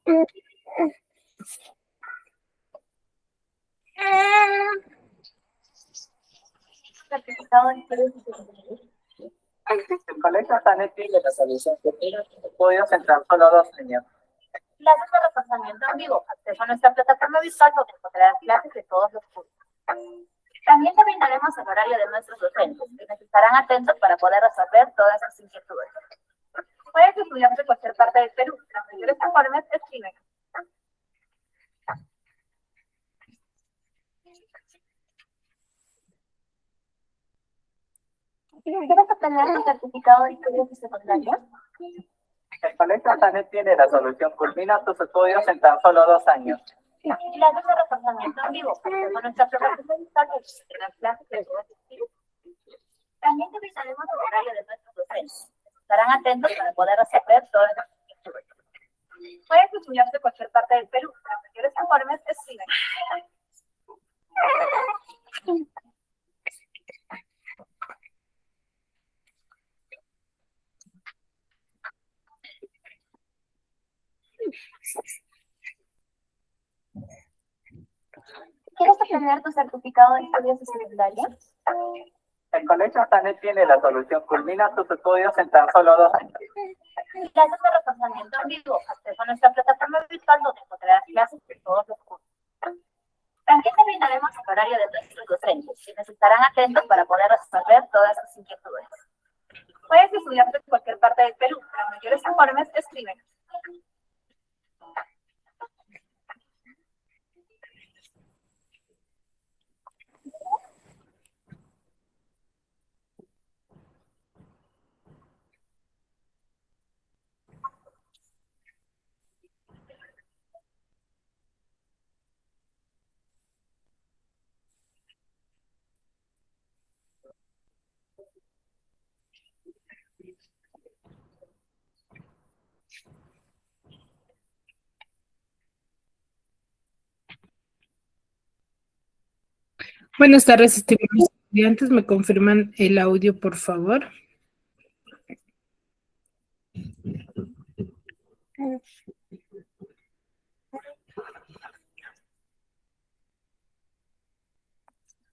El colegio Sanet tiene la solución que tiene podido centrar solo 2 años. Clases de reforzamiento en vivo, acceso a nuestra plataforma virtual donde encontrarás clases de todos los cursos. También te brindaremos el horario de nuestros docentes, quienes estarán atentos para poder resolver todas sus inquietudes. Puedes estudiar de cualquier parte del Perú. Los mayores informes escriben. ¿Quieres obtener tu certificado de estudios de secundaria? El colegio Sanet tiene la solución. Culmina tus estudios en tan solo 2 años. Clases de reforzamiento en vivo, acceso a nuestra plataforma virtual donde encontrarás clases de todos los cursos. También te brindaremos el horario de nuestros docentes. Estarán atentos para poder resolver todas las inquietudes. Puedes estudiar de cualquier parte del Perú. Los mayores informes escriben. ¿Quieres obtener tu certificado de estudios de secundaria? El colegio Sanet tiene la solución. Culmina tus estudios en tan solo 2 años. Clases de reforzamiento en vivo, acceso a nuestra plataforma virtual donde encontrarás clases de todos los cursos. También te brindaremos el horario de nuestros docentes, quienes estarán atentos para poder resolver todas sus inquietudes. Puedes estudiar de cualquier parte del Perú. Los mayores informes escriben. Buenas tardes, estimados estudiantes. ¿Me confirman el audio, por favor?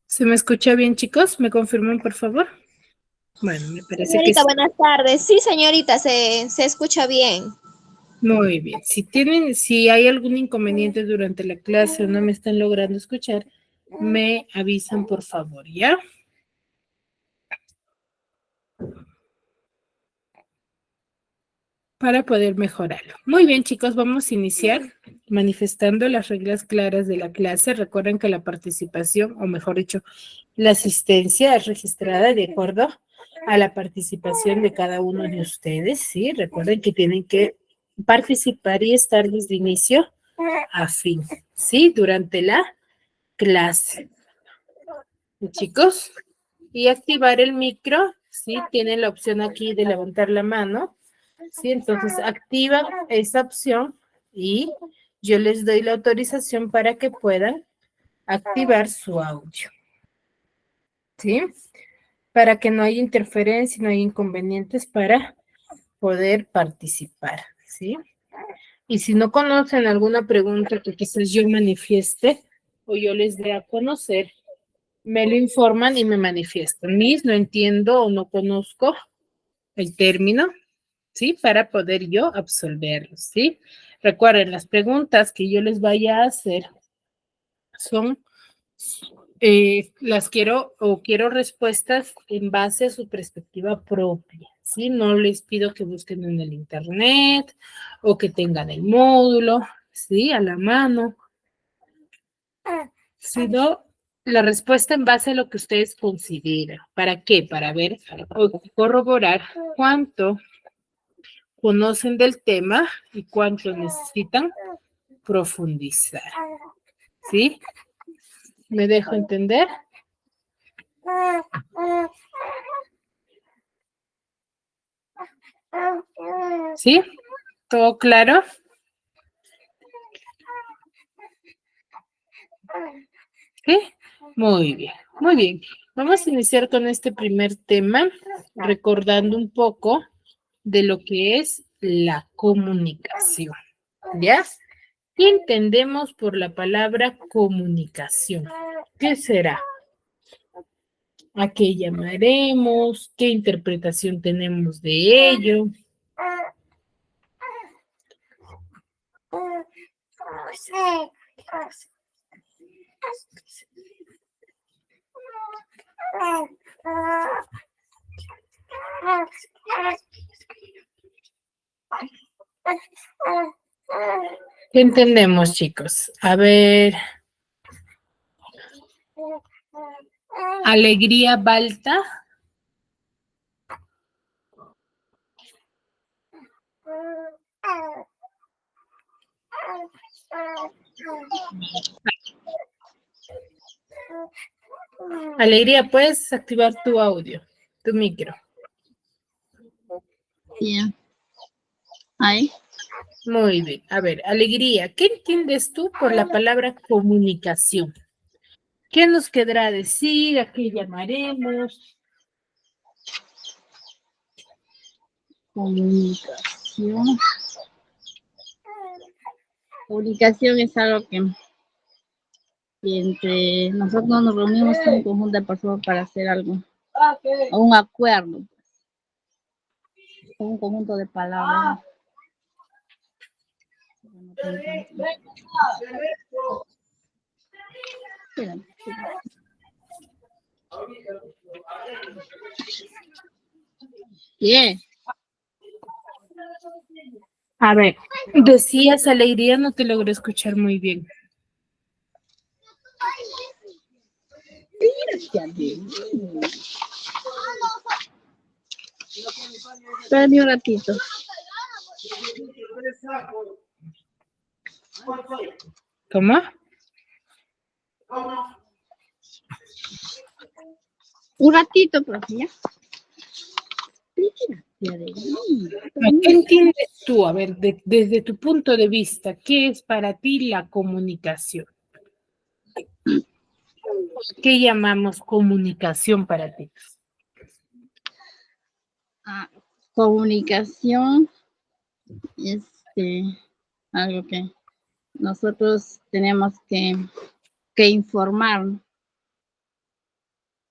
¿Se me escucha bien, chicos? ¿Me confirman, por favor? Bueno, me parece Señorita, que sí. buenas tardes. Sí, señorita, se escucha bien. Muy bien. Si hay algún inconveniente durante la clase o no me están logrando escuchar, me avisan, por favor, ¿ya? Para poder mejorarlo. Muy bien, chicos, vamos a iniciar manifestando las reglas claras de la clase. Recuerden que la participación, o mejor dicho, la asistencia es registrada de acuerdo a la participación de cada uno de ustedes, ¿sí? Recuerden que tienen que participar y estar desde inicio a fin, ¿sí? Durante la clase. Chicos, y activar el micro, ¿sí? Tienen la opción aquí de levantar la mano, ¿sí? Entonces activan esa opción y yo les doy la autorización para que puedan activar su audio, ¿sí? Para que no haya interferencia, no haya inconvenientes para poder participar, ¿sí? Y si no conocen alguna pregunta que quizás yo manifieste o yo les dé a conocer, me lo informan y me manifiestan. Miss, no entiendo o no conozco el término, ¿sí? Para poder yo absolverlo, ¿sí? Recuerden, las preguntas que yo les vaya a hacer son, las quiero respuestas en base a su perspectiva propia, ¿sí? No les pido que busquen en el internet o que tengan el módulo, ¿sí? A la mano, sino la respuesta en base a lo que ustedes consideran. ¿Para qué? Para ver o corroborar cuánto conocen del tema y cuánto necesitan profundizar. ¿Sí? ¿Me dejo entender? ¿Sí? ¿Todo claro? ¿Sí? Muy bien, muy bien. Vamos a iniciar con este primer tema, recordando un poco de lo que es la comunicación. ¿Ya? ¿Qué entendemos por la palabra comunicación? ¿Qué será? ¿A qué llamaremos? ¿Qué interpretación tenemos de ello? ¿Qué entendemos, chicos? A ver, alegría balta. Alegría, puedes activar tu audio, tu micro. Bien. Ahí. Muy bien. A ver, alegría, ¿qué entiendes tú por la palabra comunicación? ¿Qué nos quedará decir? ¿A qué llamaremos? Comunicación. Comunicación es algo que entre nosotros nos reunimos con un conjunto de personas para hacer algo, o un acuerdo, con un conjunto de palabras. Espérame. Bien. A ver, decías alegría, no te logro escuchar muy bien. Espérame un ratito. ¿Cómo? Un ratito, profe, ¿ya? ¿Qué entiendes tú? A ver, desde tu punto de vista, ¿qué es para ti la comunicación? ¿Qué llamamos comunicación para ti? Comunicación, algo que nosotros tenemos que informar, ¿no?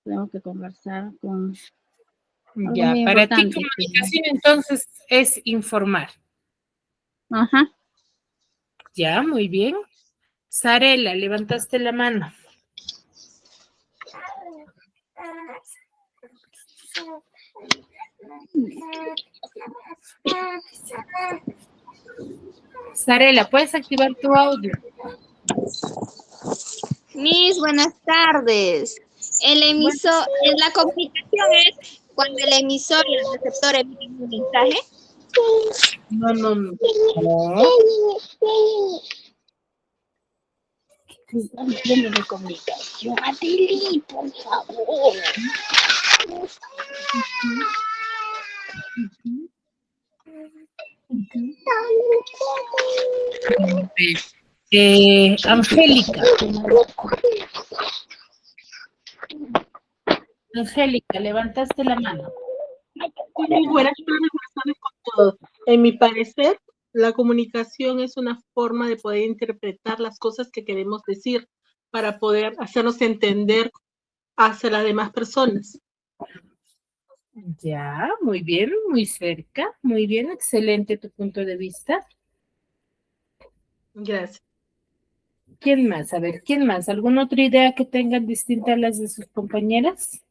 Tenemos que conversar con algo Ya, muy para ti importante. comunicación entonces es informar. Ajá. Ya, muy bien. Sarela, levantaste la mano. Sarela, ¿puedes activar tu audio? Miss, buenas tardes. La comunicación es cuando el emisor y el receptor emiten un mensaje. No, no, no. Estamos hablando de comunicación. Adeli, por favor. Angélica. Angélica, levantaste la mano. Muy buenas tardes con todos. En mi parecer, la comunicación es una forma de poder interpretar las cosas que queremos decir para poder hacernos entender hacia las demás personas. Ya, muy bien, muy cerca, muy bien, excelente tu punto de vista. Gracias. ¿Quién más? A ver, ¿quién más? ¿Alguna otra idea que tengan distinta a las de sus compañeras?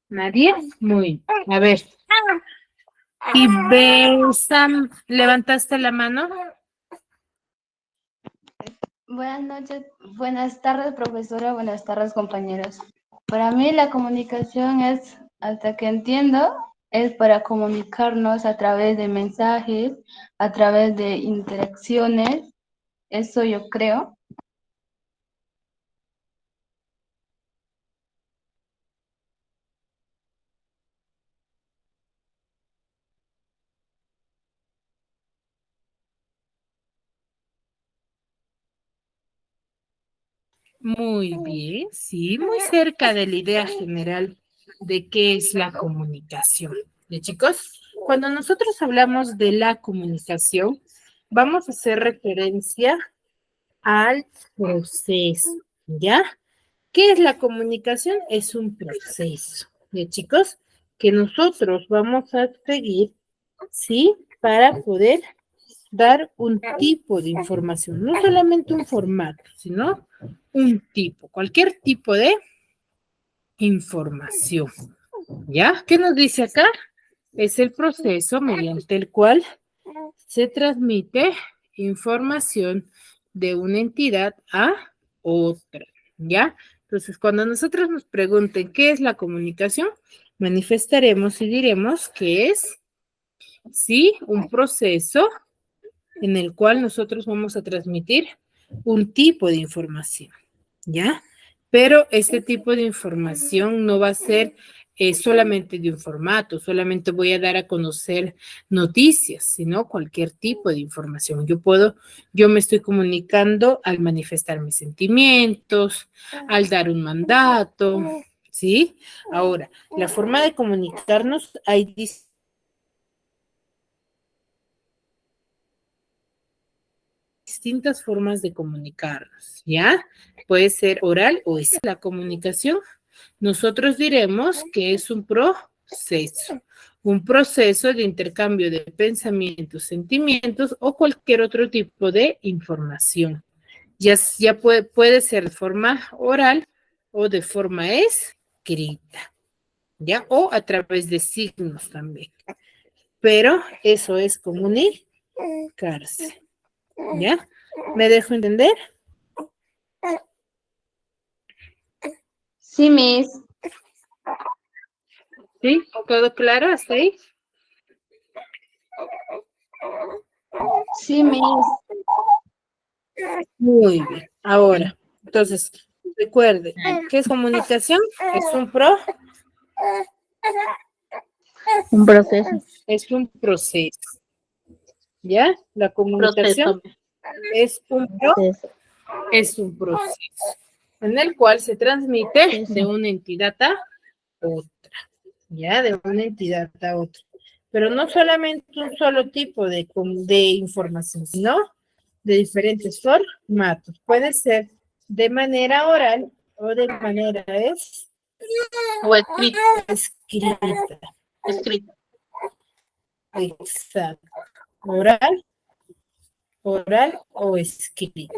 ¿Nadie? Muy. A ver. Y Sam, ¿levantaste la mano? Buenas noches, buenas tardes, profesora, buenas tardes, compañeros. Para mí la comunicación es, hasta que entiendo, es para comunicarnos a través de mensajes, a través de interacciones, eso yo creo. Muy bien, sí, muy cerca de la idea general de qué es la comunicación. ¿Ya, chicos? Cuando nosotros hablamos de la comunicación, vamos a hacer referencia al proceso, ¿ya? ¿Qué es la comunicación? Es un proceso, ¿ya, chicos? Que nosotros vamos a seguir, ¿sí? Para poder dar un tipo de información, no solamente un formato, sino un tipo, cualquier tipo de información, ¿ya? ¿Qué nos dice acá? Es el proceso mediante el cual se transmite información de una entidad a otra, ¿ya? Entonces, cuando nosotros nos pregunten qué es la comunicación, manifestaremos y diremos que es, sí, un proceso en el cual nosotros vamos a transmitir un tipo de información, ¿ya? Pero este tipo de información no va a ser solamente de un formato, solamente voy a dar a conocer noticias, sino cualquier tipo de información. Yo me estoy comunicando al manifestar mis sentimientos, al dar un mandato, ¿sí? Ahora, la forma de comunicarnos hay distintas formas de comunicarnos, ¿ya? Puede ser oral o es la comunicación. Nosotros diremos que es un proceso de intercambio de pensamientos, sentimientos o cualquier otro tipo de información. Ya puede ser de forma oral o de forma escrita, ¿ya? O a través de signos también. Pero eso es comunicarse, ¿ya? ¿Me dejo entender? Sí, Miss. ¿Sí? ¿Todo claro hasta ahí? Sí, Miss. Muy bien. Ahora, entonces, recuerde, ¿qué es comunicación? Un proceso. Es un proceso, ¿ya? La comunicación Proceso. Proceso. es un proceso en el cual se transmite de una entidad a otra, ¿ya? De una entidad a otra. Pero no solamente un solo tipo de información, sino de diferentes formatos. Puede ser de manera oral o de manera O escrito. escrita. Escrito. Exacto. Oral o escrita.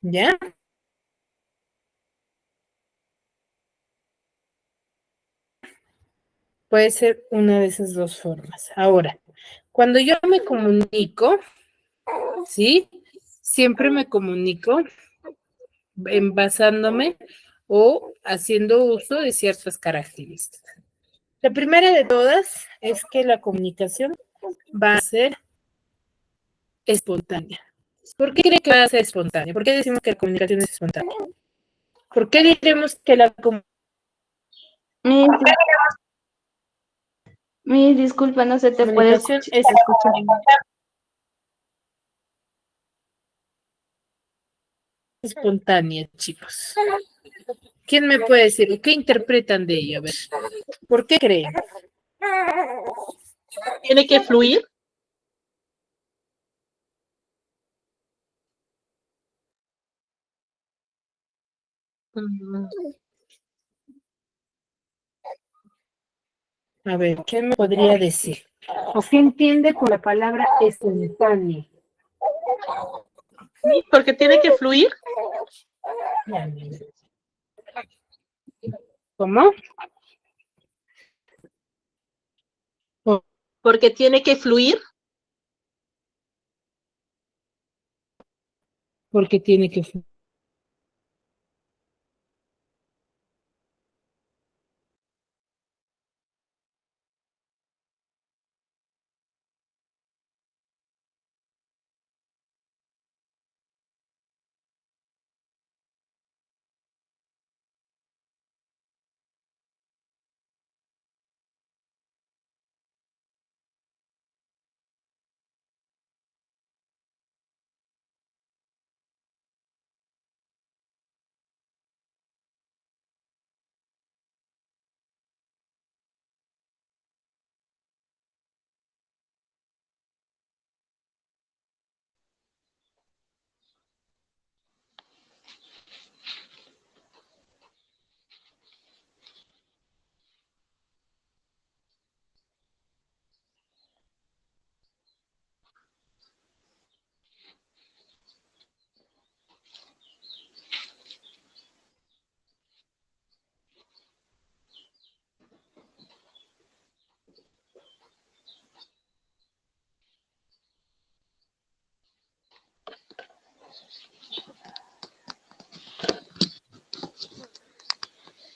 ¿Ya? Puede ser una de esas dos formas. Ahora, cuando yo me comunico, ¿sí? Siempre me comunico basándome o haciendo uso de ciertas características. La primera de todas es que la comunicación va a ser espontánea. ¿Por qué cree que va a ser espontánea? ¿Por qué decimos que la comunicación es espontánea? ¿Por qué diremos que la Miss, disculpa, no se te puede comunicación es escuchar. espontánea, chicos? ¿Quién me puede decir? ¿Qué interpretan de ello? A ver, ¿por qué creen? Tiene que fluir. A ver, ¿quién me podría decir? ¿O qué entiende por la palabra espontánea? Porque tiene que fluir. ¿Cómo? Porque tiene que fluir. Porque tiene que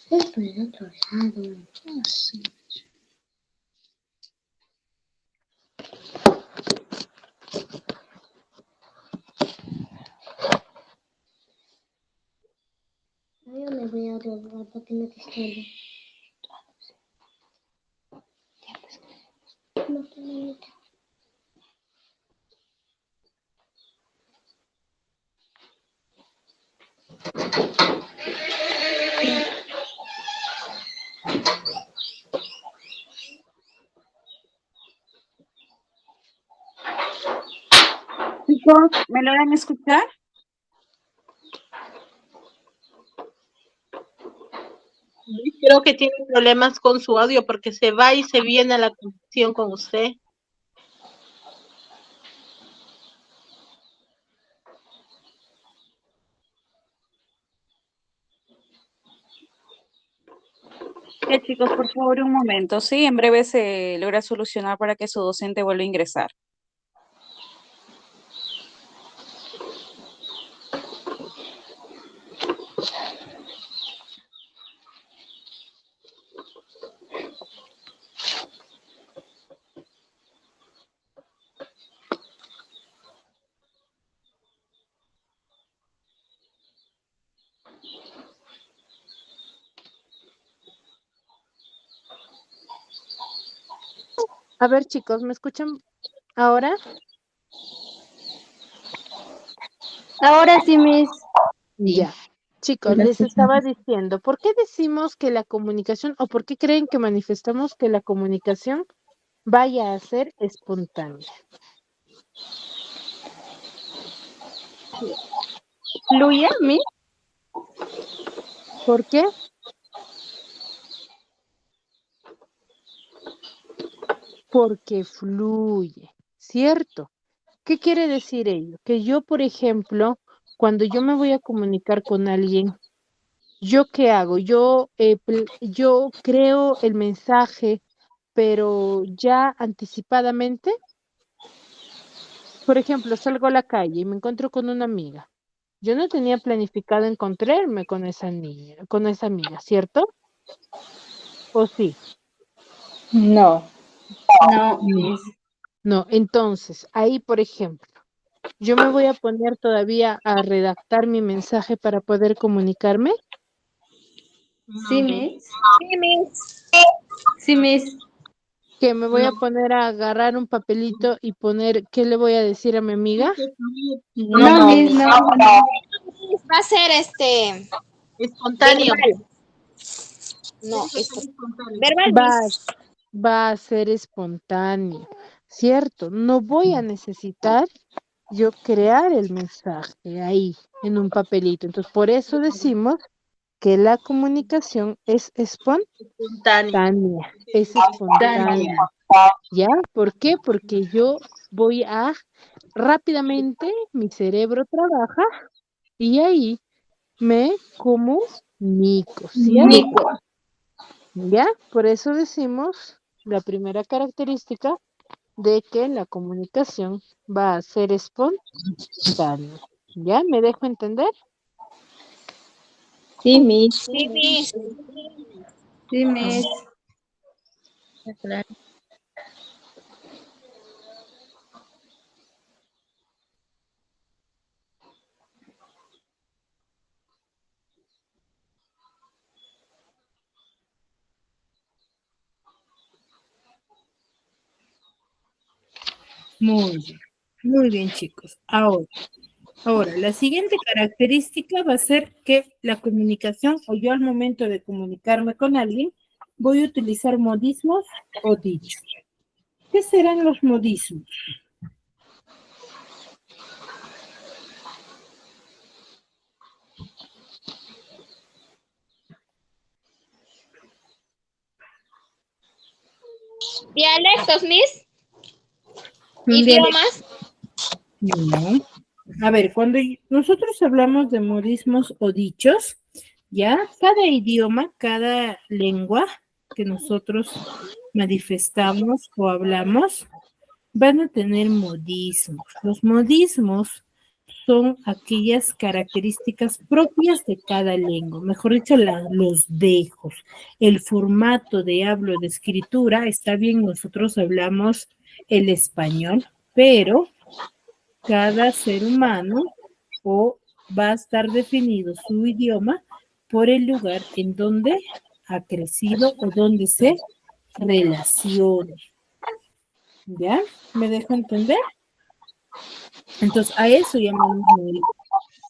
Yo me voy a robar para que no te estorbe. No, no. Chicos, ¿me logran escuchar? Creo que tiene problemas con su audio porque se va y se viene a la conexión con usted. Chicos, por favor, un momento, ¿sí? En breve se logra solucionar para que su docente vuelva a ingresar. A ver, chicos, ¿me escuchan ahora? Ahora sí, Miss. Ya. Chicos, les estaba diciendo, ¿por qué decimos que la comunicación o por qué creen que manifestamos que la comunicación vaya a ser espontánea? ¿Fluye, Miss? ¿Por qué? Porque fluye, ¿cierto? ¿Qué quiere decir ello? Que yo, por ejemplo, cuando yo me voy a comunicar con alguien, ¿yo qué hago? Yo creo el mensaje, pero ya anticipadamente. Por ejemplo, salgo a la calle y me encuentro con una amiga. Yo no tenía planificado encontrarme con esa niña, con esa amiga, ¿cierto? ¿O sí? No. No, Miss. No, entonces, ahí, por ejemplo, yo me voy a poner todavía a redactar mi mensaje para poder comunicarme. Sí, Miss. Sí, Miss. Sí, Miss. Que me voy a poner a agarrar un papelito y poner qué le voy a decir a mi amiga. No, Miss, no. Va a ser Espontáneo. verbal. No, verbal, Va, Miss. va a ser espontáneo, ¿cierto? No voy a necesitar yo crear el mensaje ahí en un papelito. Entonces, por eso decimos que la comunicación es espontánea, es espontánea. ¿Ya? ¿Por qué? Porque yo voy a rápidamente, mi cerebro trabaja y ahí me comunico, ¿cierto? ¿Ya? Por eso decimos la primera característica de que la comunicación va a ser espontánea. ¿Ya? ¿Me dejo entender? Sí, Miss. Sí, Miss. Sí, Miss. Muy bien, chicos. Ahora, la siguiente característica va a ser que la comunicación o yo al momento de comunicarme con alguien voy a utilizar modismos o dichos. ¿Qué serán los modismos? Dialectos, Miss. Un Idiomas. No. A ver, cuando nosotros hablamos de modismos o dichos, ya cada idioma, cada lengua que nosotros manifestamos o hablamos, van a tener modismos. Los modismos son aquellas características propias de cada lengua, mejor dicho, los dejos, el formato de habla o de escritura. Está bien, nosotros hablamos el español, pero cada ser humano va a estar definido su idioma por el lugar en donde ha crecido o donde se relaciona. ¿Ya? ¿Me dejo entender? Entonces, a eso llamamos modismo,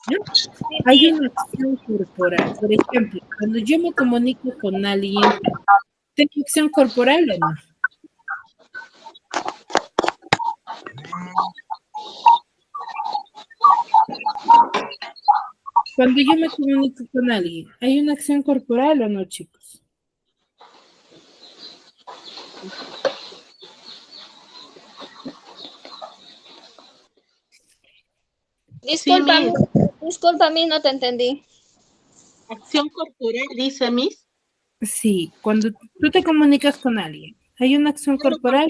¿ya? Hay una acción corporal. Por ejemplo, cuando yo me comunico con alguien, ¿tengo acción corporal o no? Cuando yo me comunico con alguien, ¿hay una acción corporal o no, chicos? Disculpa, Miss, no te entendí. Acción corporal, dice Miss. Sí, cuando tú te comunicas con alguien, ¿hay una acción corporal?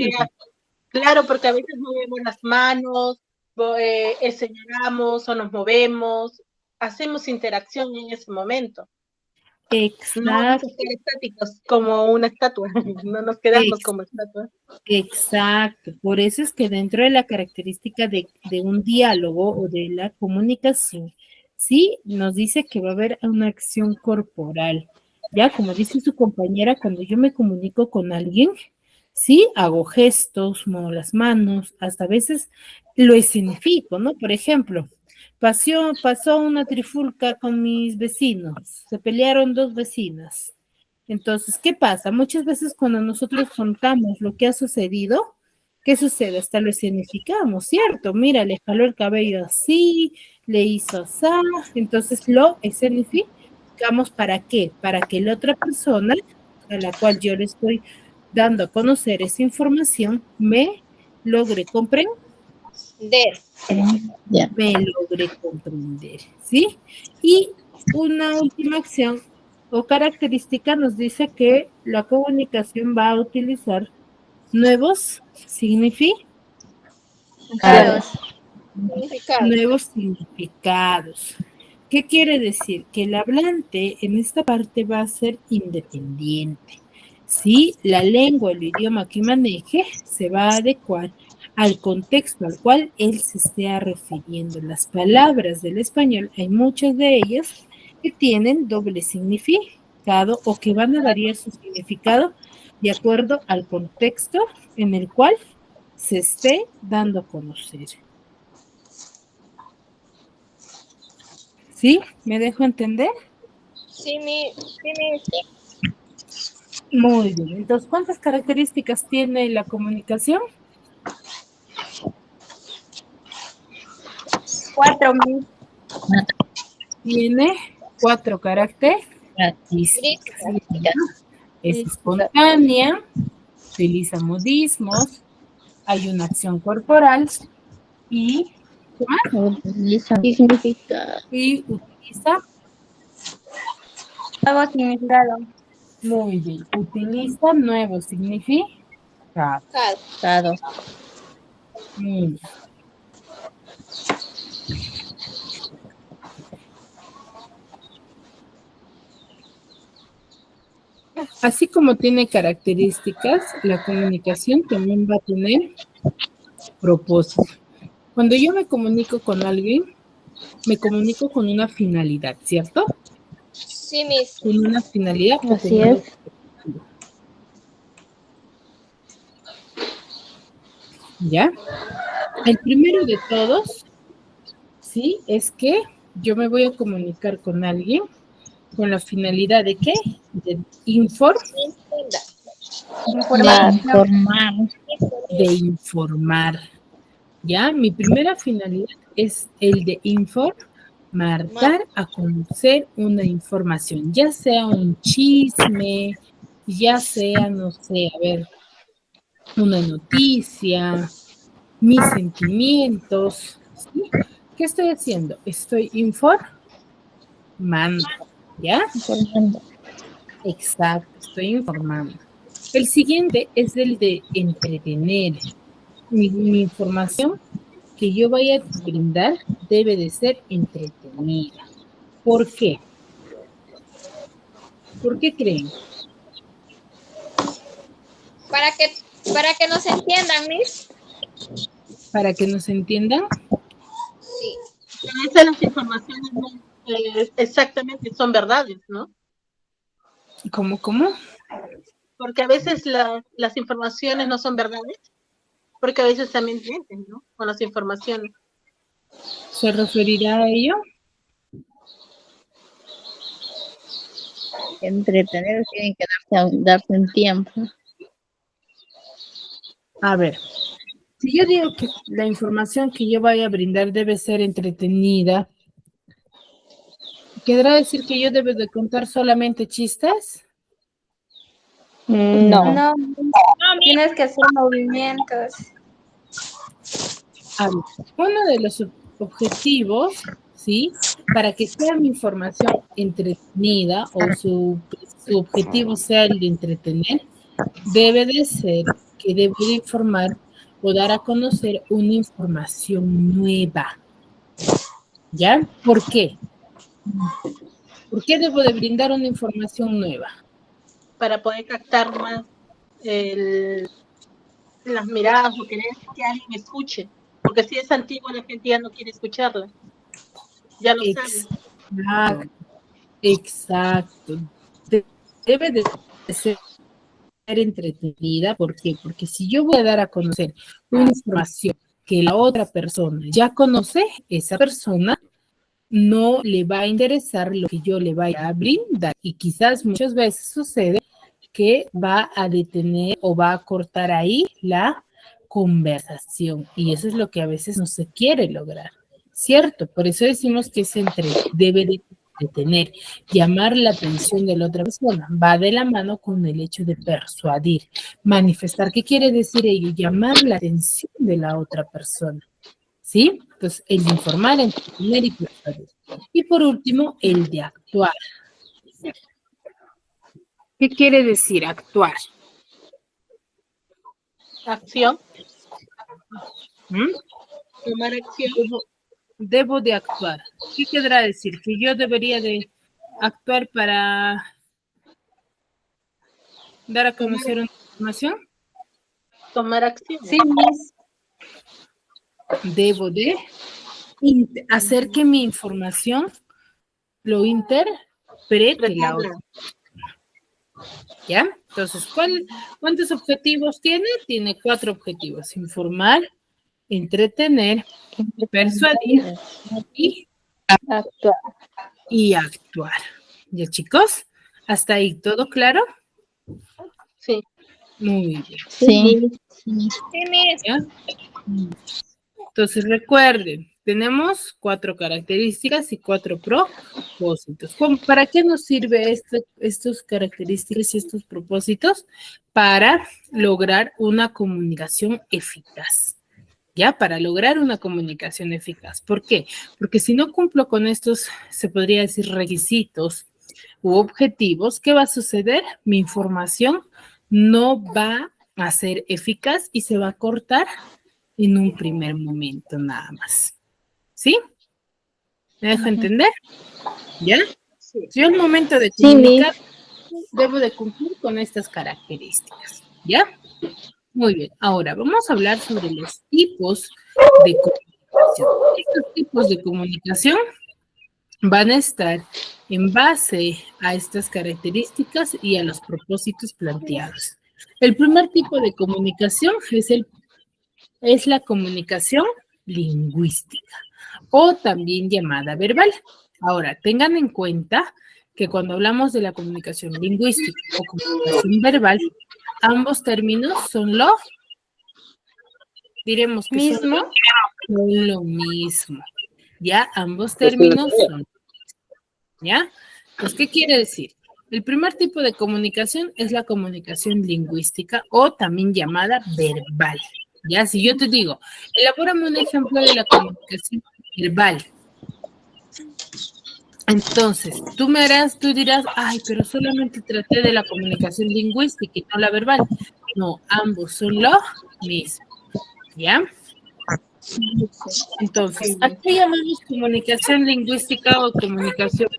Claro, porque a veces movemos las manos, señalamos o nos movemos, hacemos interacción en ese momento. Exacto. No vamos a estar estáticos como una estatua, no nos quedamos como estatua. Exacto, por eso es que dentro de la característica de un diálogo o de la comunicación, sí, nos dice que va a haber una acción corporal. Ya, como dice su compañera, cuando yo me comunico con alguien, sí, hago gestos, muevo las manos, hasta a veces lo escenifico, ¿no? Por ejemplo, pasó una trifulca con mis vecinos, se pelearon dos vecinas. Entonces, ¿qué pasa? Muchas veces cuando nosotros contamos lo que ha sucedido, ¿qué sucede? Hasta lo escenificamos, ¿cierto? Mira, le jaló el cabello así, le hizo así, entonces lo escenificamos, ¿para qué? Para que la otra persona a la cual yo le estoy dando a conocer esa información me logre comprender. Me logre comprender, ¿sí? Y una última acción o característica nos dice que la comunicación va a utilizar nuevos significados. ¿Qué quiere decir? Que el hablante en esta parte va a ser independiente. ¿Sí? La lengua, el idioma que maneje se va a adecuar al contexto al cual él se esté refiriendo. Las palabras del español, hay muchas de ellas que tienen doble significado o que van a variar su significado de acuerdo al contexto en el cual se esté dando a conocer. ¿Sí? ¿Me dejo entender? Sí, mi. Muy bien. Entonces, ¿cuántas características tiene la comunicación? 4, Miss. Tiene 4 características. Es espontánea, utiliza modismos, hay una acción corporal y ¿qué más? Y utiliza Nuevo significado. muy bien, utiliza nuevos significados. Muy bien. Así como tiene características, la comunicación también va a tener propósito. Cuando yo me comunico con alguien, me comunico con una finalidad, ¿cierto? Sí, Miss. Con una finalidad. Así es. ¿Ya? El primero de todos, ¿sí? Es que yo me voy a comunicar con alguien con la finalidad de ¿qué? De informar. De informar. ¿Ya? Mi primera finalidad es el de informar, dar a conocer una información, ya sea un chisme, ya sea, no sé, a ver, una noticia, mis sentimientos, ¿sí? ¿Qué estoy haciendo? Estoy informando, ¿ya? Exacto, estoy informando. El siguiente es el de entretener. Mi información que yo vaya a brindar debe de ser entretenida. ¿Por qué? ¿Por qué creen? Para que nos entiendan, Miss. ¿Para que nos entiendan? A veces las informaciones no, exactamente son verdades, ¿no? ¿Cómo? Porque a veces las informaciones no son verdades, porque a veces también mienten, ¿no? Con las informaciones. ¿Se referirá a ello? Entretener tienen que darse un tiempo. A ver, si yo digo que la información que yo vaya a brindar debe ser entretenida, ¿querrá decir que yo debo de contar solamente chistes? No. No, tienes que hacer movimientos. A ver, uno de los objetivos, ¿sí? Para que sea mi información entretenida o su objetivo sea el de entretener, debe de ser que debo de informar o dar a conocer una información nueva. ¿Ya? ¿Por qué? ¿Por qué debo de brindar una información nueva? Para poder captar más las miradas o querer que alguien escuche. Porque si es antigua, la gente ya no quiere escucharla. Ya lo sabe. Exacto. Debe de ser entretenida. ¿Por qué? Porque si yo voy a dar a conocer una información que la otra persona ya conoce, esa persona no le va a interesar lo que yo le vaya a brindar. Y quizás muchas veces sucede que va a detener o va a cortar ahí la conversación. Y eso es lo que a veces no se quiere lograr, ¿cierto? Por eso decimos que debe de detener, llamar la atención de la otra persona. Va de la mano con el hecho de persuadir, manifestar. ¿Qué quiere decir ello? Llamar la atención de la otra persona. ¿Sí? Entonces, el de informar, entretener y persuadir. Y por último, el de actuar. ¿Qué quiere decir actuar? Acción. ¿Mm? Tomar acción. Debo de actuar. ¿Qué querrá decir? Que yo debería de actuar para dar a conocer una información. Tomar acción. Sí, Miss. Debo de hacer que mi información lo interprete la otra. ¿Ya? Entonces, ¿cuántos objetivos tiene? Tiene 4 objetivos. Informar, entretener, persuadir y actuar. ¿Ya, chicos? ¿Hasta ahí todo claro? Sí. Muy bien. Sí. ¿Ya? Entonces, recuerden, tenemos 4 características y 4 propósitos. ¿Para qué nos sirve estas características y estos propósitos? Para lograr una comunicación eficaz. ¿Ya? Para lograr una comunicación eficaz. ¿Por qué? Porque si no cumplo con estos, se podría decir, requisitos u objetivos, ¿qué va a suceder? Mi información no va a ser eficaz y se va a cortar en un primer momento nada más. ¿Sí? ¿Me dejo entender? ¿Ya? Sí. Si es el momento de comunicar, debo de cumplir con estas características. ¿Ya? Muy bien. Ahora vamos a hablar sobre los tipos de comunicación. Estos tipos de comunicación van a estar en base a estas características y a los propósitos planteados. El primer tipo de comunicación es la comunicación lingüística o también llamada verbal. Ahora, tengan en cuenta que cuando hablamos de la comunicación lingüística o comunicación verbal, ambos términos son diremos que son lo mismo. ¿Ya? Ambos términos son. ¿Ya? Pues, ¿qué quiere decir? El primer tipo de comunicación es la comunicación lingüística o también llamada verbal. Ya, si yo te digo, elabórame un ejemplo de la comunicación verbal. Entonces, tú dirás, ay, pero solamente traté de la comunicación lingüística y no la verbal. No, ambos son lo mismo. ¿Ya? Entonces, ¿a qué llamamos comunicación lingüística o comunicación?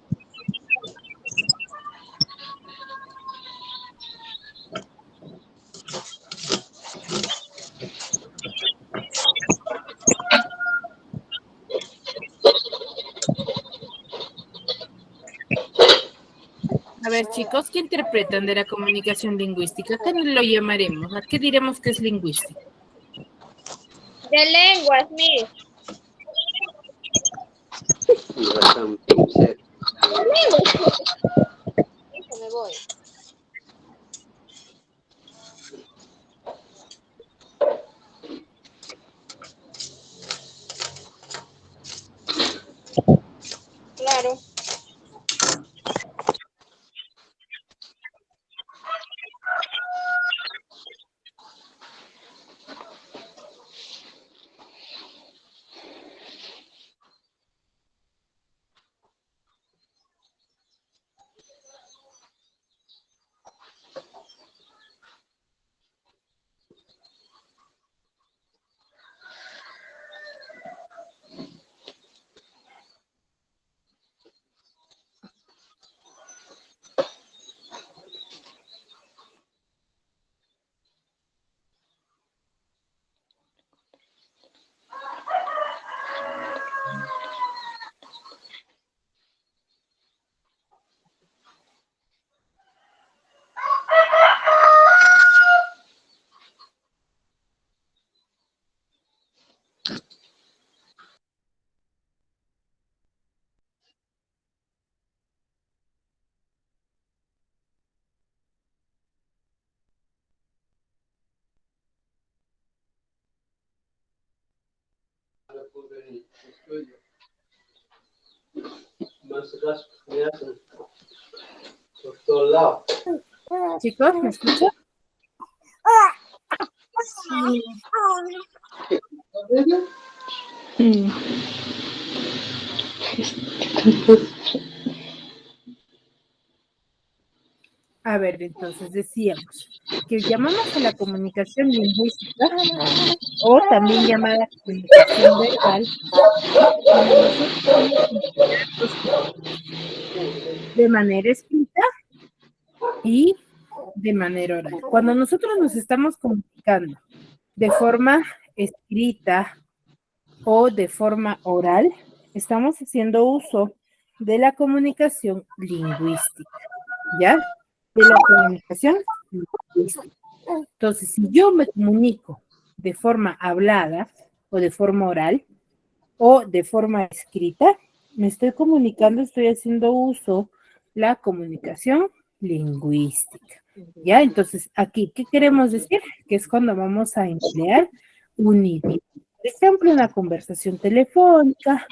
A ver, chicos, ¿qué interpretan de la comunicación lingüística? ¿Qué lo llamaremos? ¿A qué diremos que es lingüística? De lenguas, Miss. Me voy. Claro. Chicos, ¿me escuchan? A ver, entonces decíamos que llamamos a la comunicación lingüística o también llamada comunicación verbal de manera escrita y de manera oral. Cuando nosotros nos estamos comunicando de forma escrita o de forma oral, estamos haciendo uso de la comunicación lingüística, ¿ya? De la comunicación lingüística. Entonces, si yo me comunico de forma hablada o de forma oral o de forma escrita, me estoy comunicando, estoy haciendo uso de la comunicación lingüística, ¿ya? Entonces, aquí, ¿qué queremos decir? Que es cuando vamos a emplear un idioma. Por ejemplo, una conversación telefónica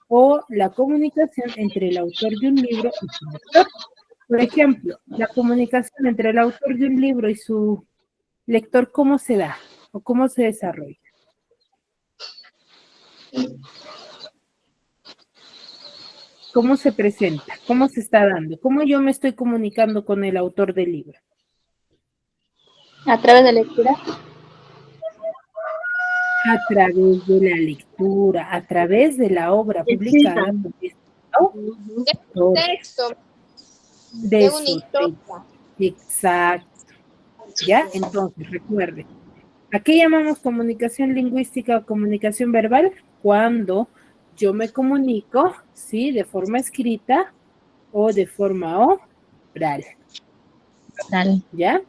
o la comunicación entre el autor de un libro y su lector. Por ejemplo, la comunicación entre el autor de un libro y su lector, ¿cómo se da o cómo se desarrolla? ¿Cómo se presenta? ¿Cómo se está dando? ¿Cómo yo me estoy comunicando con el autor del libro? A través de lectura. A través de la lectura, a través de la obra publicada. De un texto. De una su historia. texto. Exacto. ¿Ya? Entonces, recuerden. ¿A qué llamamos comunicación lingüística o comunicación verbal? Cuando yo me comunico, ¿sí? De forma escrita o de forma oral. ¿Ya?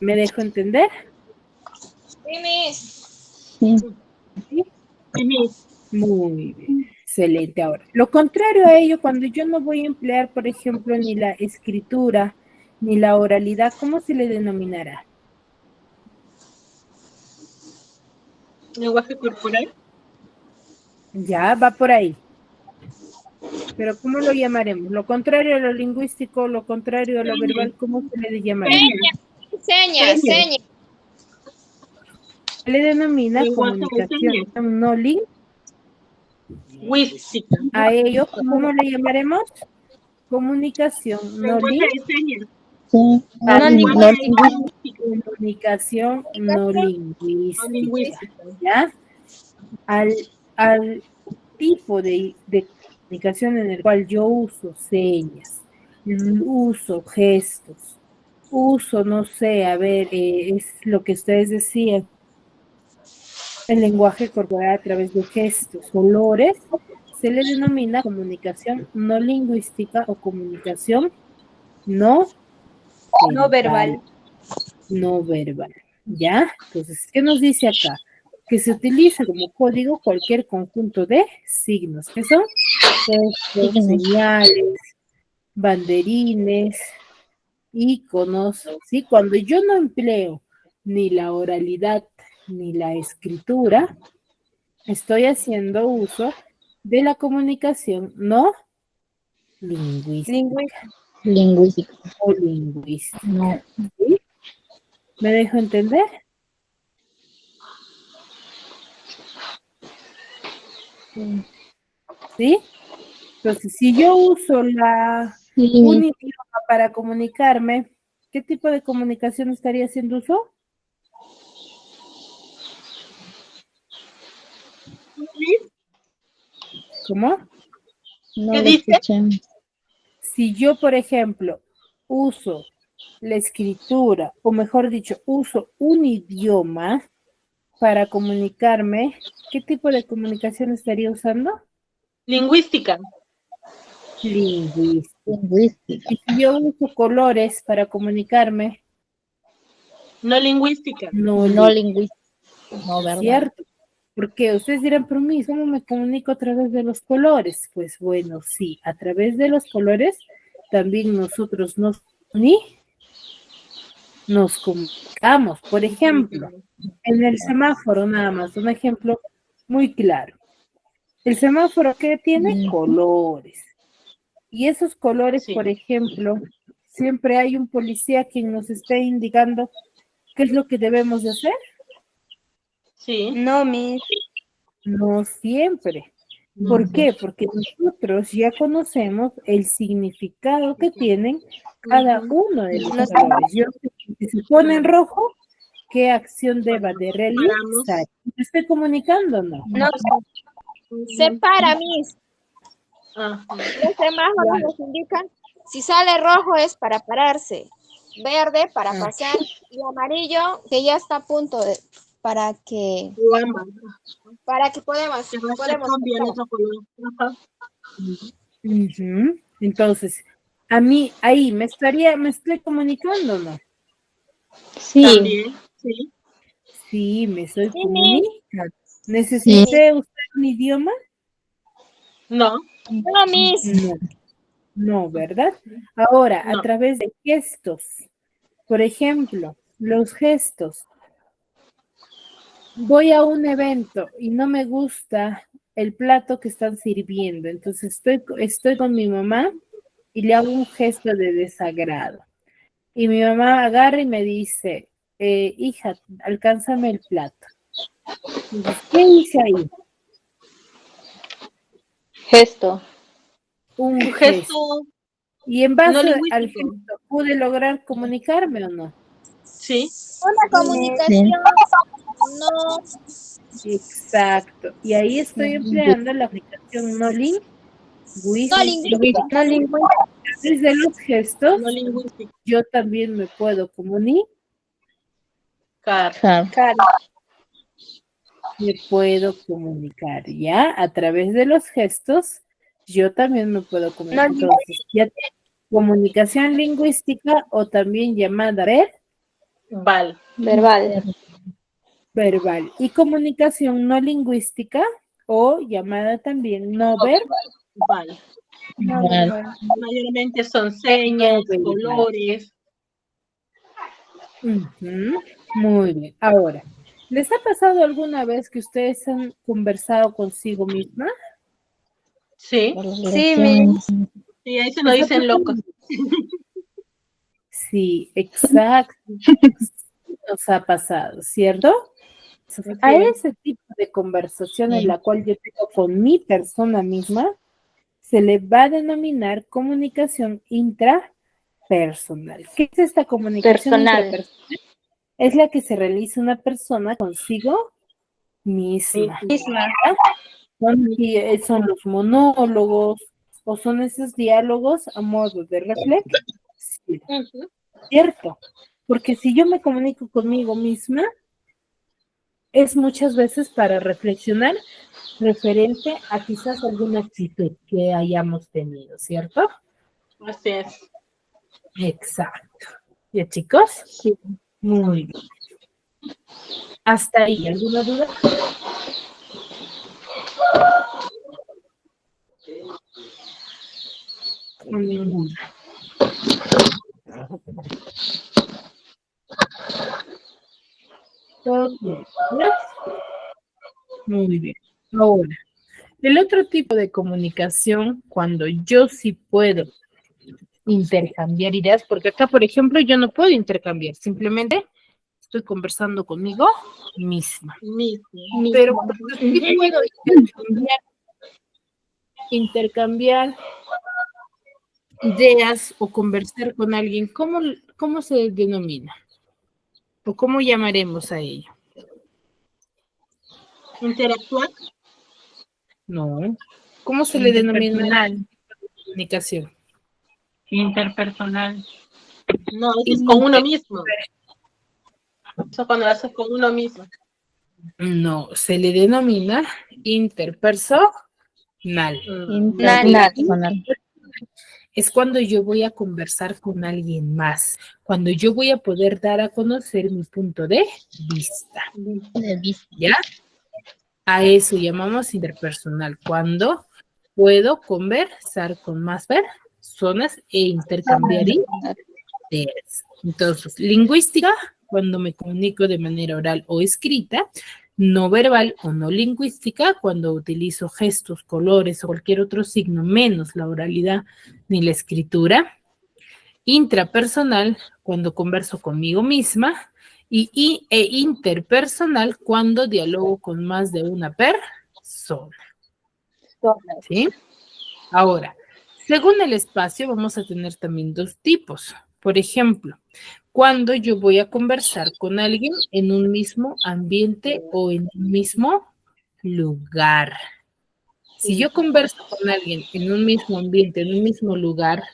¿Me dejo entender? Sí, Miss. ¿Sí? Muy bien. Excelente. Ahora, lo contrario a ello, cuando yo no voy a emplear, por ejemplo, ni la escritura ni la oralidad, ¿cómo se le denominará? Lenguaje corporal. Ya, va por ahí. Pero ¿cómo lo llamaremos? Lo contrario a lo lingüístico, lo contrario a lo verbal, ¿cómo se le llamará? Señas. Se le denomina Lenguaje de comunicación no lingüística. A ello, ¿cómo le llamaremos? Comunicación no Lenguaje de señas. Comunicación no lingüística. ¿Ya? al, al tipo de comunicación en el cual yo uso señas, uso gestos, uso, no sé, a ver, es lo que ustedes decían, el lenguaje corporal a través de gestos, olores, se le denomina comunicación no lingüística o comunicación no No verbal. no verbal, ¿ya? Entonces, ¿qué nos dice acá? Que se utiliza como código cualquier conjunto de signos, que son gestos, señales, banderines, iconos, ¿sí? Cuando yo no empleo ni la oralidad ni la escritura, estoy haciendo uso de la comunicación no lingüística Lingüístico. o lingüística, No. ¿sí? ¿Me dejo entender? ¿Sí? Entonces, si yo uso un idioma para comunicarme, ¿qué tipo de comunicación estaría haciendo uso? ¿Cómo? No ¿Qué lo dice? escuché. Si yo, por ejemplo, uso la escritura, o mejor dicho, uso un idioma para comunicarme, ¿qué tipo de comunicación estaría usando? Lingüística. Lingüística. Lingüística. Y si yo uso colores para comunicarme, No lingüística. no No lingüística. No verbal. ¿cierto? Porque ustedes dirán, pero mí, ¿cómo me comunico a través de los colores? Pues bueno, sí, a través de los colores también nosotros nos comunicamos. Por ejemplo, en el semáforo nada más, un ejemplo muy claro. El semáforo que tiene colores. Y esos colores, Sí. por ejemplo, siempre hay un policía quien nos esté indicando qué es lo que debemos de hacer. Sí. No, mis. No siempre. ¿Por qué? Porque nosotros ya conocemos el significado que tienen cada uno de los colores. Yo, si se pone en rojo, ¿qué acción deba de realizar? ¿Me estoy comunicando o no? No, se para, mis. Ajá. Los semáforos nos indican, si sale rojo es para pararse, verde para pasar y amarillo que ya está a punto de, para que podemos Cambia el otro color. Ajá. Ujú. Entonces, a mí ahí me estoy comunicando o no? Sí. También, sí. Sí, me estoy Sí, comunicando. ¿Necesité usar un idioma? No. No, mis. No, no, ¿verdad? Ahora, a No. través de gestos, por ejemplo, los gestos. Voy a un evento y no me gusta el plato que están sirviendo, entonces estoy con mi mamá y le hago un gesto de desagrado. Y mi mamá agarra y me dice, hija, alcánzame el plato. Entonces, ¿qué hice ahí? Gesto. Un Un gesto. gesto Y en no base lingüístico. al gesto, ¿pude lograr comunicarme o no? Sí. Una comunicación no. Exacto. Y ahí estoy empleando la aplicación no lingüística. No lingüística. No lingüística. Desde los gestos, No lingüístico. yo también me puedo comunicar. Me puedo comunicar, ¿ya? A través de los gestos, yo también me puedo comunicar. Entonces, ya comunicación lingüística o también llamada Verbal. verbal. Y comunicación no lingüística o llamada también no verbal. Mayormente son señas, colores. Ujú. Muy bien. Ahora, ¿les ha pasado alguna vez que ustedes han conversado consigo misma? Sí. Sí, mis. Y ahí se nos dicen locos. Sí, exacto. Nos ha pasado, ¿cierto? A ese tipo de conversación en la cual yo tengo con mi persona misma, se le va a denominar comunicación intrapersonal. ¿Qué es esta comunicación intrapersonal? Es la que se realiza una persona consigo misma. Misma. Son los monólogos o son esos diálogos a modo de reflexión, ¿cierto? Porque si yo me comunico conmigo misma, es muchas veces para reflexionar referente a quizás alguna actitud que hayamos tenido, ¿cierto? Así es. Exacto. ¿Ya, chicos? Sí. Muy bien. Hasta ahí, ¿alguna duda? Ninguna. ¿Todo bien? Muy bien. Ahora, el otro tipo de comunicación, cuando yo sí puedo intercambiar ideas, porque acá, por ejemplo, yo no puedo intercambiar, simplemente estoy conversando conmigo misma. Pero cuando sí puedo intercambiar ideas o conversar con alguien, ¿cómo se denomina? ¿O cómo llamaremos a ello? Interactuar. No. ¿Cómo se le denomina comunicación? Interpersonal. No, eso es con uno mismo. Eso cuando lo haces con uno mismo. No, se le denomina interpersonal. Interpersonal. Es cuando yo voy a conversar con alguien más, cuando yo voy a poder dar a conocer mi punto de vista. ¿Ya? A eso llamamos interpersonal, cuando puedo conversar con más personas e intercambiar ideas. Entonces, lingüística, cuando me comunico de manera oral o escrita; no verbal o no lingüística, cuando utilizo gestos, colores o cualquier otro signo, menos la oralidad ni la escritura; intrapersonal, cuando converso conmigo misma; e interpersonal, cuando dialogo con más de una persona. ¿Sí? Ahora, según el espacio, vamos a tener también dos tipos. Por ejemplo, cuando yo voy a conversar con alguien en un mismo ambiente o en un mismo lugar. Si yo converso con alguien en un mismo ambiente, en un mismo lugar,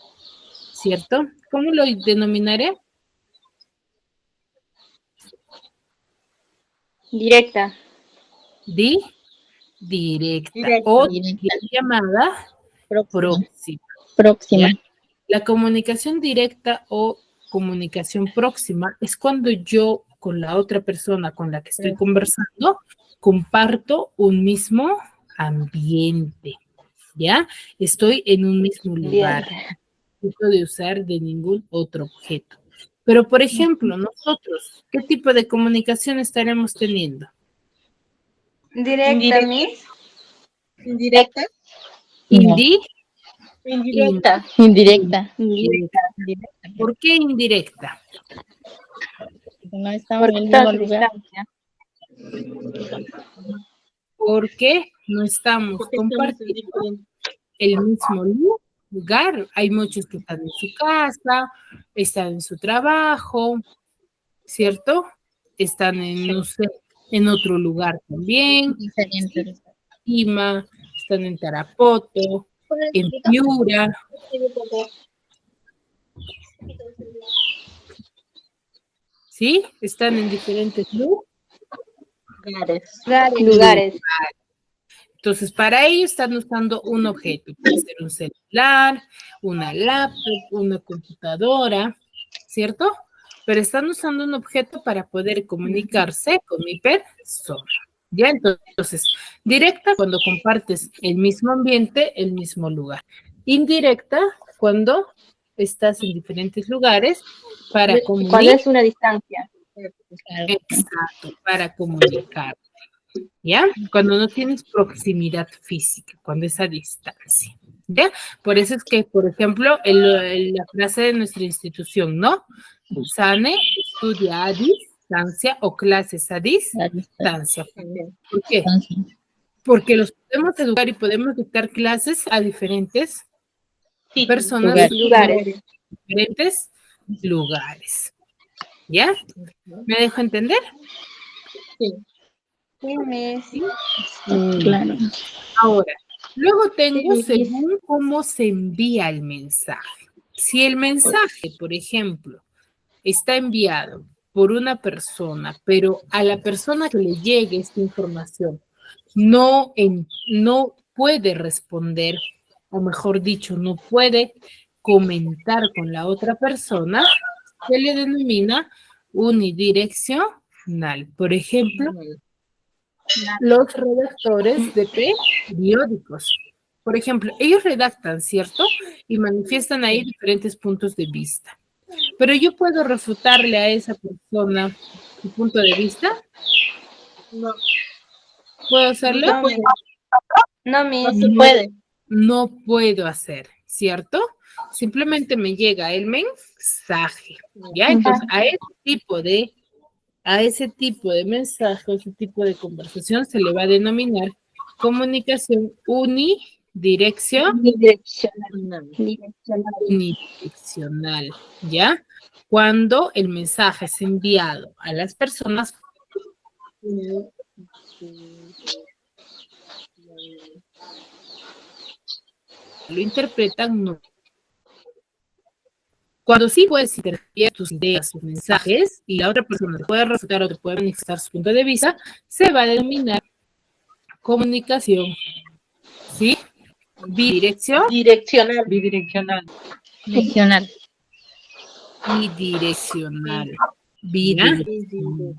¿cierto? ¿Cómo lo denominaré? Directa. Directa. O llamada próxima. Próxima. ¿Ya? La comunicación directa o comunicación próxima es cuando yo con la otra persona con la que estoy conversando comparto un mismo ambiente, ¿ya? Estoy en un mismo lugar. No puedo usar de ningún otro objeto. Pero, por ejemplo, nosotros, ¿qué tipo de comunicación estaremos teniendo? Directa, Miss. Indirecta. Indirecta. ¿Por qué indirecta? No estamos en el mismo lugar. Porque no estamos compartiendo el mismo lugar. Hay muchos que están en su casa, están en su trabajo, ¿cierto? Están en, no sé, en otro lugar también. Diferente. Lima, están en Tarapoto, en Piura. ¿Sí? Están en diferentes lugares. Entonces, para ello están usando un objeto. Puede ser un celular, una laptop, una computadora, ¿cierto? Pero están usando un objeto para poder comunicarse con mi persona. ¿Ya? Entonces, directa cuando compartes el mismo ambiente, el mismo lugar. Indirecta cuando estás en diferentes lugares para comunicar. Cuando es una distancia. Exacto, para comunicar. ¿Ya? Cuando no tienes proximidad física, cuando es a distancia. ¿Ya? Por eso es que, por ejemplo, la frase de nuestra institución, ¿no? Sane estudia a distancia o clases a distancia. ¿Por qué? Porque los podemos educar y podemos dictar clases a diferentes personas, Lugares. diferentes lugares. ¿Ya? ¿Me dejo entender? Sí. Sí, Miss. Claro. Ahora, luego tengo Sí, sí. según cómo se envía el mensaje. Si el mensaje, por ejemplo, está enviado por una persona, pero a la persona que le llegue esta información no puede responder, o mejor dicho, no puede comentar con la otra persona, se le denomina unidireccional. Por ejemplo, los redactores de periódicos. Por ejemplo, ellos redactan, ¿cierto? Y manifiestan ahí diferentes puntos de vista. Pero yo puedo refutarle a esa persona su punto de vista. No, ¿Puedo hacerlo? No, Miss. No, no Miss. se puede. No puedo hacer, ¿cierto? Simplemente me llega el mensaje, ¿ya? Entonces, a ese tipo de mensaje, ese tipo de conversación se le va a denominar comunicación unidireccional. Unidireccional, ¿ya? Cuando el mensaje es enviado a las personas, lo interpretan, no. Cuando sí puedes interpretar tus ideas, tus mensajes, y la otra persona te puede refutar o te puede manifestar su punto de vista, se va a denominar comunicación, ¿sí? Bidireccional. Bidireccional. Regional. Bidireccional. Bidireccional.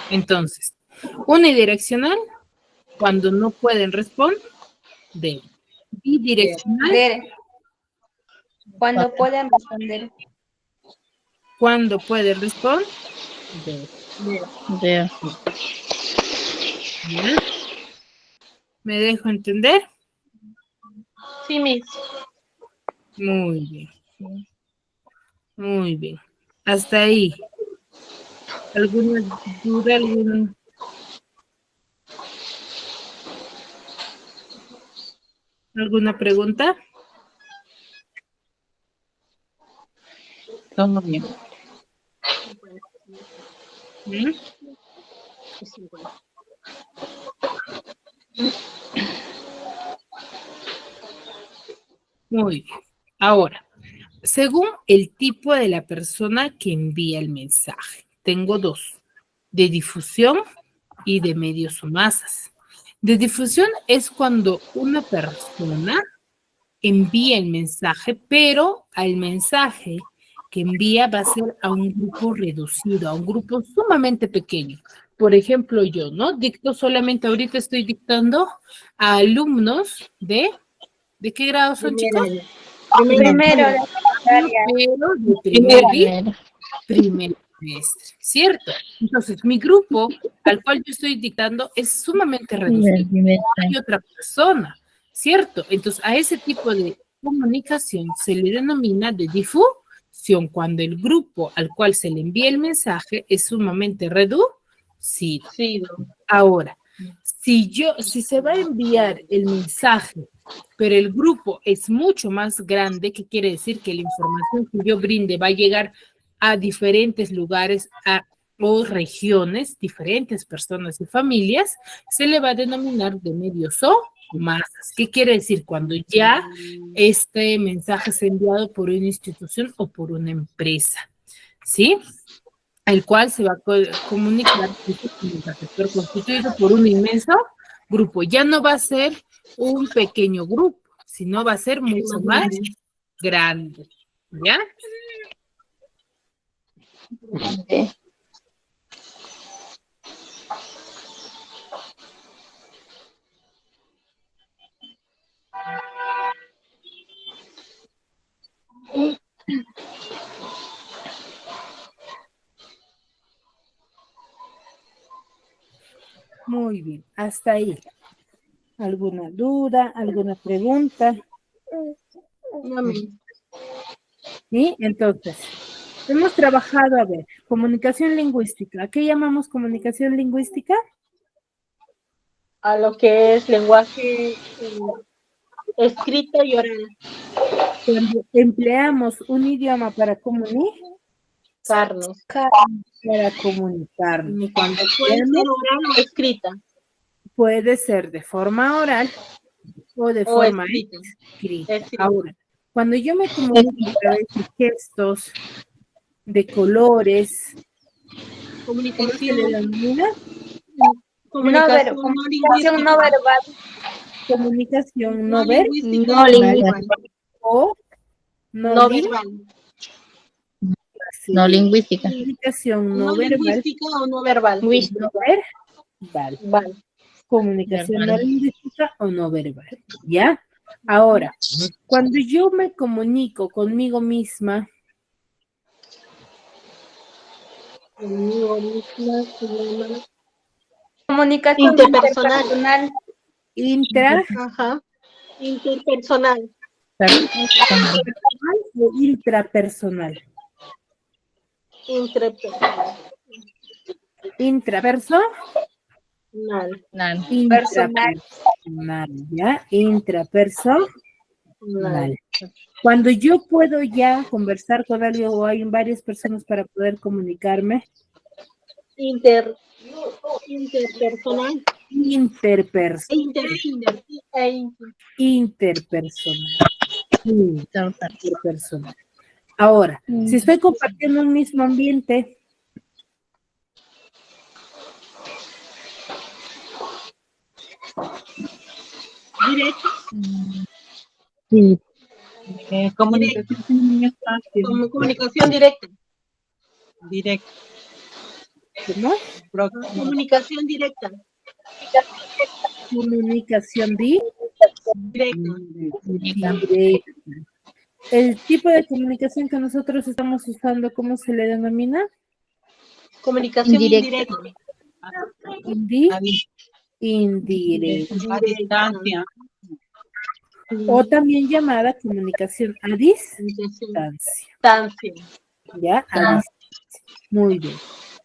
Entonces, unidireccional, cuando no pueden responder. Bidireccional, Cuando pueden responder. cuando pueden responder. Veo. ¿Ya? ¿Me dejo entender? Sí, Miss. Muy bien. Muy bien. Hasta ahí. ¿Alguna duda? ¿Alguna pregunta? Todo bien. ¿Mm? Muy bien. Ahora, según el tipo de la persona que envía el mensaje, tengo dos, de difusión y de medios o masas. De difusión es cuando una persona envía el mensaje, pero al mensaje que envía va a ser a un grupo reducido, a un grupo sumamente pequeño. Por ejemplo, yo, ¿no? Dicto solamente, ahorita estoy dictando a alumnos ¿de qué grado son, chicos? Primero, la secundaria. Pero de primer trimestre, ¿cierto? Entonces, mi grupo al cual yo estoy dictando es sumamente reducido. No hay otra persona, ¿cierto? Entonces, a ese tipo de comunicación se le denomina de difusión, cuando el grupo al cual se le envía el mensaje es sumamente reducido. Ahora, si se va a enviar el mensaje, pero el grupo es mucho más grande, ¿qué quiere decir? Que la información que yo brinde va a llegar a diferentes lugares o regiones, diferentes personas y familias, se le va a denominar de medios o masas. ¿Qué quiere decir? Cuando ya este mensaje es enviado por una institución o por una empresa, ¿sí? El cual se va a comunicar, pero constituido por un inmenso grupo. Ya no va a ser un pequeño grupo, sino va a ser mucho más grande. ¿Ya? Muy bien, hasta ahí. ¿Alguna duda? ¿Alguna pregunta? ¿Sí? Entonces, hemos trabajado, a ver, comunicación lingüística. ¿Qué llamamos comunicación lingüística? A lo que es lenguaje escrito y oral. Cuando empleamos un idioma para Carlos. para comunicarnos. Cuando puede ser oral o escrita. puede ser de forma oral o de O forma escrito. escrita. Escrito. Ahora, cuando yo me comunico a través de gestos, de colores, ¿cómo se Comunicación, le denomina? comunicación no Comunicación no lingüística. verbal. Comunicación No no verbal lingüística. No o lingüística. verbal. o no No lingüística. verbal. No lingüística. Comunicación No no verbal. lingüística o no verbal. No verbal. Vale. Comunicación no Verbal. lingüística o no verbal. ¿Ya? Ahora, cuando yo me comunico conmigo misma, Conmigo misma se llama Comunicación interpersonal. Ajá. Interpersonal. Personal. o intrapersonal. Interpersonal. Intrapersonal. Intrapersonal, ¿ya? Intrapersonal. Cuando yo puedo ya conversar con alguien o hay varias personas para poder comunicarme. Interpersonal. Interpersonal. Ahora, si estoy compartiendo un mismo ambiente, Directo. Sí. Comunicación directa. Directo. ¿cómo? Comunicación directa. Comunicación Directa. directa. El tipo de comunicación que nosotros estamos usando, ¿cómo se le denomina? Comunicación indirecta. Indirecta. A distancia. O también llamada comunicación a distancia. ¿Ya? A distancia. Muy bien.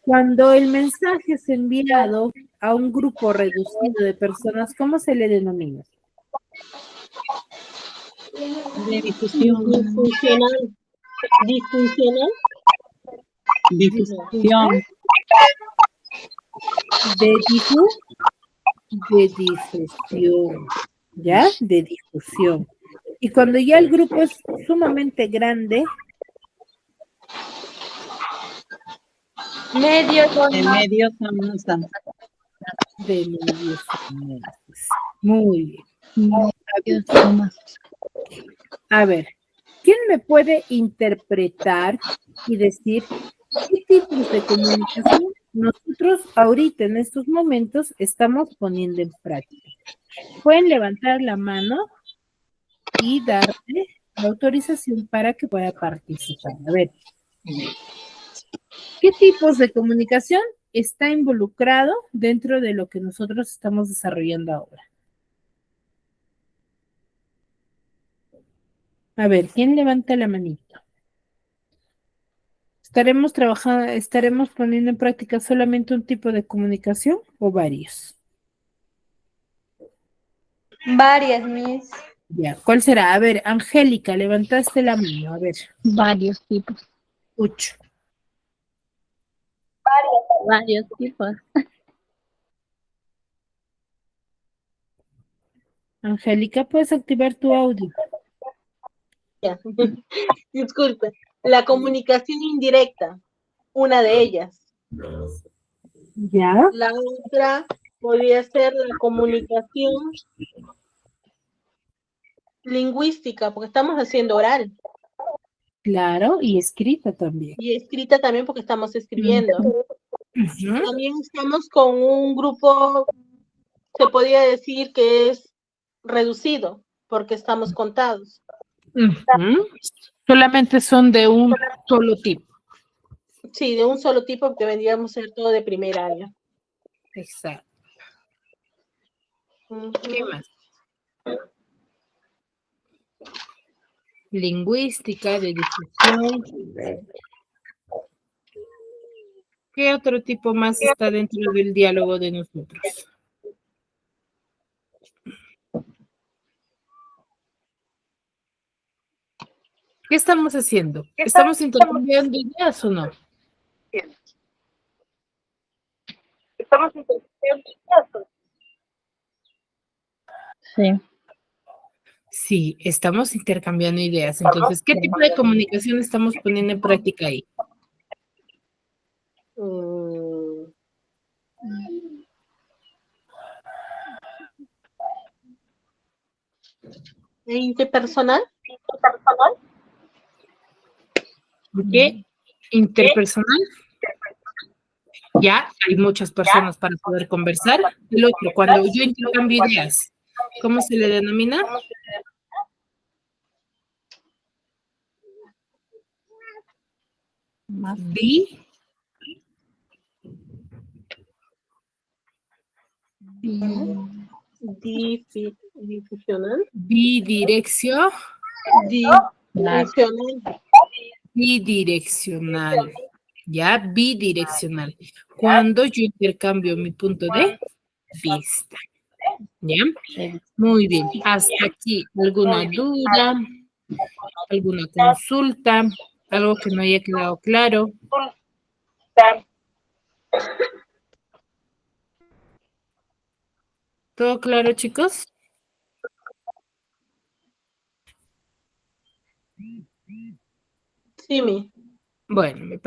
Cuando el mensaje es enviado a un grupo reducido de personas, ¿cómo se le denomina? De difusión. Disfuncional. Difusión. De difusión. ¿Ya? De difusión. Y cuando ya el grupo es sumamente grande, De medios a masas. de medios a masas. Muy bien. A ver, ¿quién me puede interpretar y decir qué tipos de comunicación nosotros ahorita en estos momentos estamos poniendo en práctica? Pueden levantar la mano y darle la autorización para que pueda participar. A ver, ¿qué tipos de comunicación está involucrado dentro de lo que nosotros estamos desarrollando ahora? A ver, ¿quién levanta la manito? ¿Estaremos poniendo en práctica solamente un tipo de comunicación o varios? Varias, Miss. Ya, ¿cuál será? A ver, Angélica, levantaste la mano, a ver. Varios tipos. Ucho. Varios tipos. Angélica, ¿puedes activar tu audio? Ya. Disculpe. La comunicación indirecta. Una de ellas. Ya, La otra podría ser la comunicación lingüística, porque estamos haciendo oral. claro, y escrita también. Y escrita también porque estamos escribiendo. Ujú. También estamos con un grupo, se podría decir que es reducido, porque estamos contados. Ujú. Solamente son de un solo tipo. Sí, de un solo tipo, porque vendríamos a ser todo de primer año. Exacto. Ujú. ¿Qué más? Lingüística, de difusión. ¿Qué otro tipo más está dentro del diálogo de nosotros? ¿Qué estamos haciendo? ¿Estamos intercambiando ideas o no? Sí. Sí, estamos intercambiando ideas. Entonces, ¿qué tipo de comunicación estamos poniendo en práctica ahí? Mm, interpersonal. ¿Qué? Interpersonal. Ya hay muchas personas para poder conversar. El otro, cuando yo intercambio ideas, ¿cómo se le denomina? Bi. Difusional. Bidirección. Difusional. Bidireccional. Ya, bidireccional. Cuando yo intercambio mi punto de vista. ¿Ya? Muy bien. Hasta aquí. ¿Alguna duda? ¿Alguna consulta? ¿Algo que no haya quedado claro? ¿Todo claro, chicos? Sí, mi. Bueno, me